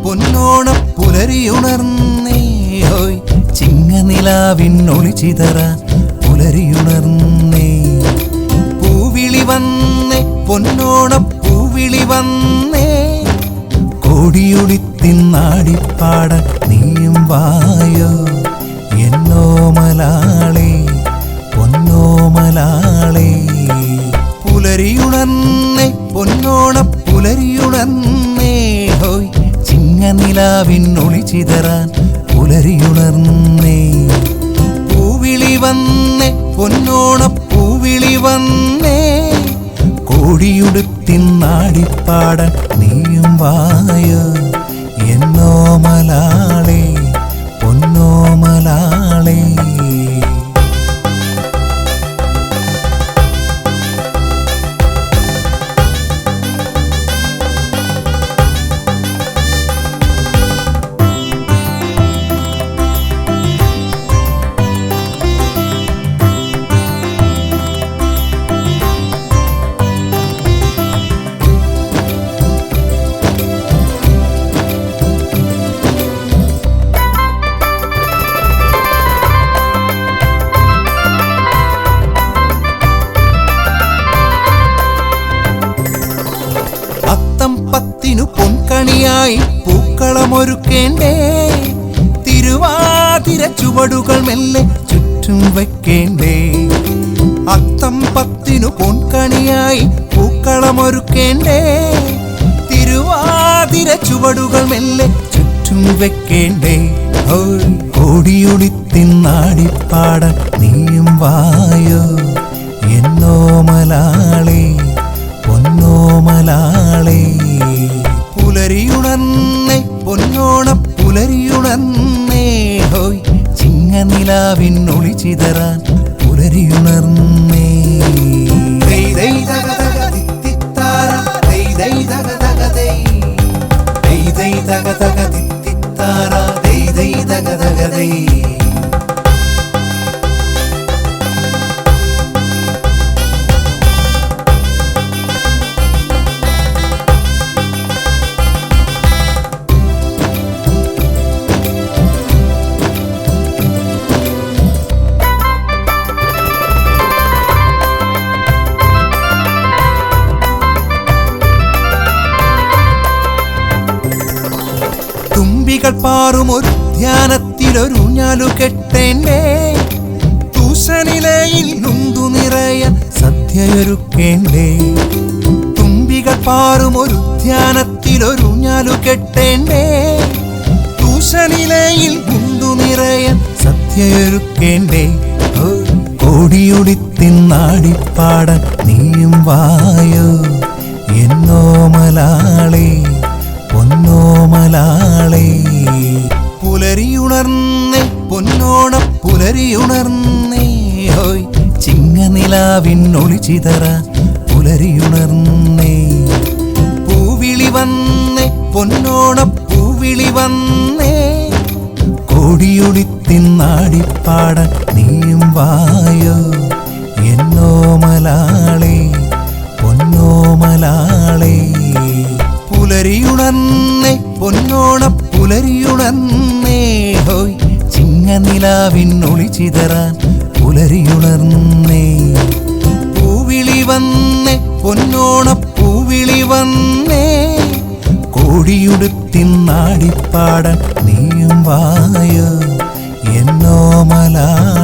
പൊന്നോണം പുലരിയുണർന്നേ ഹോയ് ചിങ്ങനിലാവിന്നൊളി ചിതറാൻ പുലരിയുണർന്നേ പൂവിളി വന്നേ പൊന്നോണം പൂവിളി വന്നേ കോടിയുടിത്തിന്നാടിപ്പാടാൻ നീയും വായോ എന്നോമലാളേ പൊന്നോമലാളേ പുലരിയുണർന്നേ പൊന്നോണം പുലരിയുണർന്നേ ഹോയ് ചിങ്ങനിലാവിന്നൊളി ചിതറാൻ പുലരിയുണർന്നേ പൂവിളി വന്നേ പൊന്നോണം പൂവിളി വന്നേ കോടിയുടുത്തിന്നാടിപ്പാടാൻ നീയും വായോ എന്നോമലാളേ പൊന്നോമലാളേ പത്തിനു പൊൻകണിയായി പൂക്കളമൊരുക്കേണ്ടേ തിരുവാതിര ചുവടുകൾ മെല്ലെ ചുറ്റും വയ്ക്കേണ്ടേ അത്തം പത്തിനു പൊൻകണിയായി പൂക്കളമൊരുക്കേണ്ടേ തിരുവാതിര ചുവടുകൾ മെല്ലെ ചുറ്റും വയ്ക്കേണ്ടേ കോടിയുടിത്തിന്നാടിപ്പാടാൻ നീയും വായോ എന്നോമലാളേ പൊന്നോമലാളേ പുലരിയുണർന്നേ പൊന്നോണം പുലരിയുണർന്നേ ഹോയ് ചിങ്ങനിലാവിന്നൊളി ചിതറാൻ പുലരിയുണർന്നേ തുമ്പികൾ പാറുമൊരു ധ്യാനത്തിലൊരുഞ്ഞാലു കെട്ടേണ്ടേ തൂഷനിലയിൽ നുന്തു നിറയാൻ സദ്യയൊരുക്കേണ്ടേ തുമ്പികൾ പാറുമൊരു ധ്യാനത്തിലൊരുഞ്ഞാലു കെട്ടേണ്ടേ തൂഷനിലയിൽ നുന്തു നിറയാൻ സദ്യയൊരുക്കേണ്ടേ കോടിയുടിത്തിന്നാടിപ്പാടാൻ നീയും വായോ എന്നോമലാളേ പൊന്നോമലാളേ പുലരിയുണർന്നേ പൊന്നോണം പുലരിയുണർന്നേ ഹോയ് ചിങ്ങനിലാവിന്നൊളി ചിതറാൻ പുലരിയുണർന്നേ പൂവിളി വന്നേ പൊന്നോണം പൂവിളി വന്നേ കോടിയുടിത്തിന്നാടിപ്പാടാൻ നീയും വായോ എന്നോമലാളേ പൊന്നോമലാളേ പുലരിയുണർന്നേ പൊന്നോണം പുലരിയുണർന്നേ ഹോയ് ചിങ്ങനിലാവിന്നൊളി ചിതറാൻ പുലരിയുണർന്നേ പൂവിളി വന്നേ പൊന്നോണം പൂവിളി വന്നേ കോടിയുടുത്തിന്നാടിപ്പാടാൻ നീയും വായോ എന്നോമലാളേ